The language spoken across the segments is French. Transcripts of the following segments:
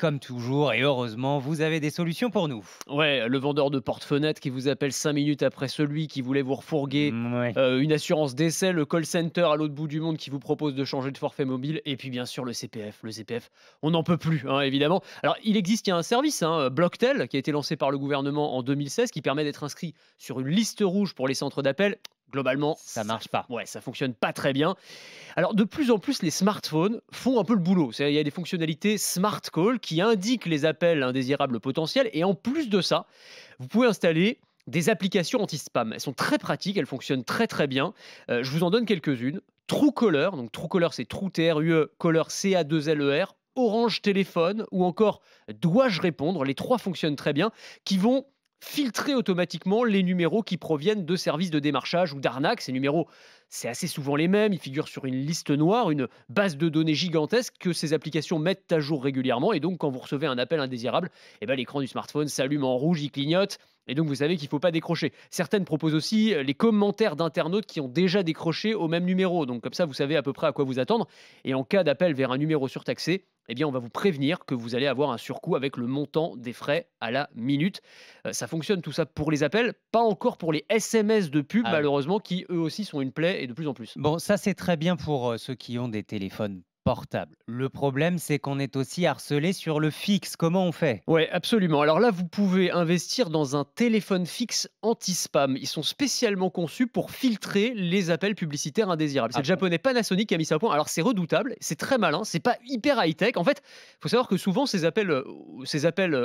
comme toujours, et heureusement, vous avez des solutions pour nous. Ouais, le vendeur de porte-fenêtre qui vous appelle 5 minutes après celui qui voulait vous refourguer, Ouais. une assurance décès, le call center à l'autre bout du monde qui vous propose de changer de forfait mobile et puis bien sûr le CPF. Le CPF, on n'en peut plus, hein, évidemment. Alors il y a un service, hein, Blocktel, qui a été lancé par le gouvernement en 2016, qui permet d'être inscrit sur une liste rouge pour les centres d'appel. Globalement, Ça marche pas. ça fonctionne pas très bien. Alors, de plus en plus, les smartphones font un peu le boulot. Il y a des fonctionnalités Smart Call qui indiquent les appels indésirables potentiels. Et en plus de ça, vous pouvez installer des applications anti-spam. Elles sont très pratiques, elles fonctionnent très très bien. Je vous en donne quelques-unes. Truecaller, donc Truecaller c'est True T-R-U-E, Caller C-A-2-L-E-R, Orange Téléphone ou encore Dois-je répondre, les trois fonctionnent très bien, qui vont filtrer automatiquement les numéros qui proviennent de services de démarchage ou d'arnaque. Ces numéros, c'est assez souvent les mêmes, ils figurent sur une liste noire, une base de données gigantesque que ces applications mettent à jour régulièrement. Et donc, quand vous recevez un appel indésirable, eh ben, l'écran du smartphone s'allume en rouge, il clignote. Et donc, vous savez qu'il ne faut pas décrocher. Certaines proposent aussi les commentaires d'internautes qui ont déjà décroché au même numéro. Donc, comme ça, vous savez à peu près à quoi vous attendre. Et en cas d'appel vers un numéro surtaxé, eh bien, on va vous prévenir que vous allez avoir un surcoût avec le montant des frais à la minute. Ça fonctionne tout ça pour les appels, pas encore pour les SMS de pub, Ah oui. malheureusement, qui eux aussi sont une plaie et de plus en plus. Bon, ça c'est très bien pour ceux qui ont des téléphones portables. Le problème, c'est qu'on est aussi harcelé sur le fixe. Comment on fait? Ouais, absolument. Alors là, vous pouvez investir dans un téléphone fixe anti-spam. Ils sont spécialement conçus pour filtrer les appels publicitaires indésirables. C'est Ah le bon? japonais Panasonic qui a mis ça au point. Alors c'est redoutable, c'est très malin, c'est pas hyper high-tech. En fait, il faut savoir que souvent ces appels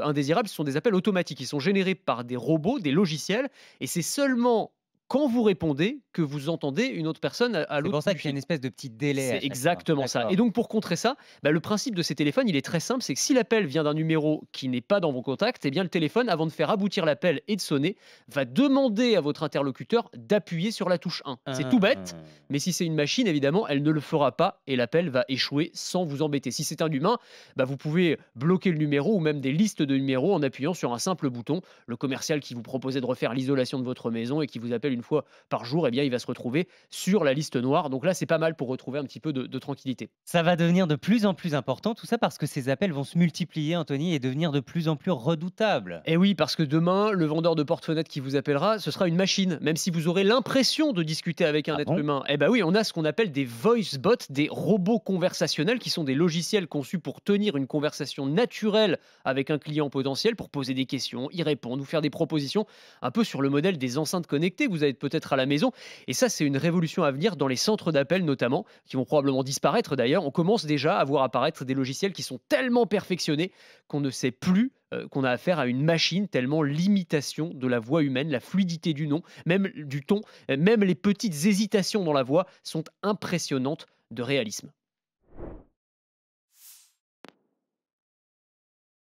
indésirables, ce sont des appels automatiques. Ils sont générés par des robots, des logiciels, et c'est seulement quand vous répondez que vous entendez une autre personne à C'est l'autre pour bout ça du qu'il y a une fil. espèce de petit délai C'est à chaque fois. exactement ça. Et D'accord. donc pour contrer ça, le principe de ces téléphones, il est très simple, c'est que si l'appel vient d'un numéro qui n'est pas dans vos contacts, eh bien le téléphone, avant de faire aboutir l'appel et de sonner, va demander à votre interlocuteur d'appuyer sur la touche 1. C'est tout bête, Hein. mais si c'est une machine, évidemment, elle ne le fera pas et l'appel va échouer sans vous embêter. Si c'est un humain, vous pouvez bloquer le numéro ou même des listes de numéros en appuyant sur un simple bouton. Le commercial qui vous proposait de refaire l'isolation de votre maison et qui vous appelle une fois par jour, eh bien, il va se retrouver sur la liste noire. Donc là, c'est pas mal pour retrouver un petit peu de tranquillité. Ça va devenir de plus en plus important, tout ça parce que ces appels vont se multiplier, Anthony, et devenir de plus en plus redoutables. Et oui, parce que demain, le vendeur de porte-fenêtre qui vous appellera, ce sera une machine, même si vous aurez l'impression de discuter avec un Ah être bon? humain. Eh ben oui, on a ce qu'on appelle des voice bots, des robots conversationnels, qui sont des logiciels conçus pour tenir une conversation naturelle avec un client potentiel, pour poser des questions, y répondre, vous faire des propositions, un peu sur le modèle des enceintes connectées que vous avez peut-être à la maison. Et ça, c'est une révolution à venir dans les centres d'appel notamment, qui vont probablement disparaître d'ailleurs. On commence déjà à voir apparaître des logiciels qui sont tellement perfectionnés qu'on ne sait plus qu'on a affaire à une machine, tellement l'imitation de la voix humaine, la fluidité du nom, même du ton, même les petites hésitations dans la voix sont impressionnantes de réalisme.